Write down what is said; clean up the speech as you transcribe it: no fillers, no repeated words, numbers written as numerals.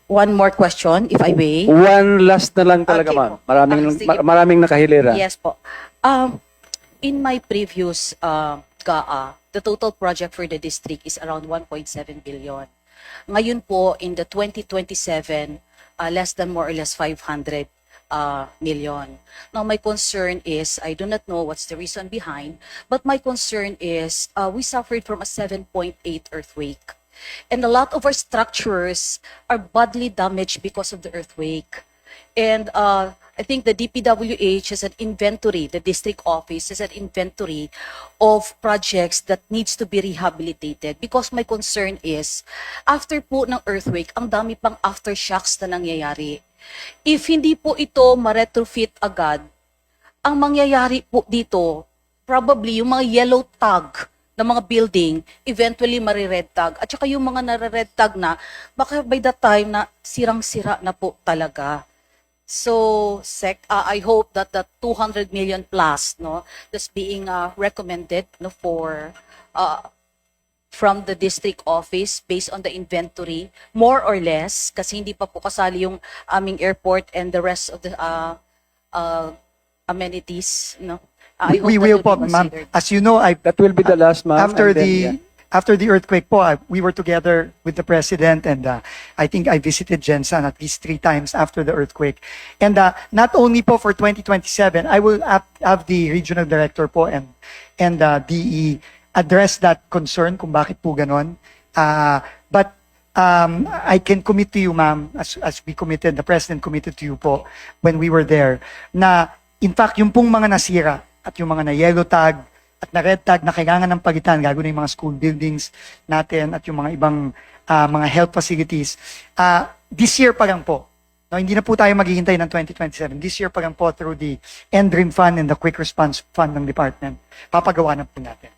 one more question, if I may. One last na lang talaga, Okay ma'am. po. Sige. Maraming nakahilera. Yes po. In my previous GAA, the total project for the district is around 1.7 billion. Ngayon po, in the 2027, less than more or less 500 million. Now, my concern is, I do not know what's the reason behind, but my concern is we suffered from a 7.8 earthquake. And a lot of our structures are badly damaged because of the earthquake. And I think the DPWH has an inventory, the district office has an inventory of projects that needs to be rehabilitated. Because my concern is, after po ng earthquake, ang dami pang aftershocks na nangyayari. If hindi po ito ma-retrofit agad, ang mangyayari po dito, probably yung mga yellow tag ng mga building, eventually mare-red tag. At saka yung mga nare-red tag na, baka by the time na sirang-sira na po talaga. So, I hope that the 200 million plus, no, that's being recommended, no, for from the district office based on the inventory, more or less, kasi hindi pa po kasali yung aming airport and the rest of the amenities, no. I hope We that will be po, ma'am. considered. As you know, That will be the last, ma'am. after and then, the yeah. after the earthquake po, we were together with the president, and I think I visited Jensen at least 3 times after the earthquake. And not only po for 2027, I will have the regional director po and DE address that concern kung bakit po ganon. But I can commit to you, ma'am, as we committed, the president committed to you po when we were there, na in fact yung pong mga nasira at yung mga na yellow tag at na red tag na kailangan ng palitan, gago na yung mga school buildings natin at yung mga ibang mga health facilities, this year pa lang po. No, hindi na po tayo maghihintay ng 2027. This year pa lang po through the NDRIM Fund and the Quick Response Fund ng department. Papagawa na po natin.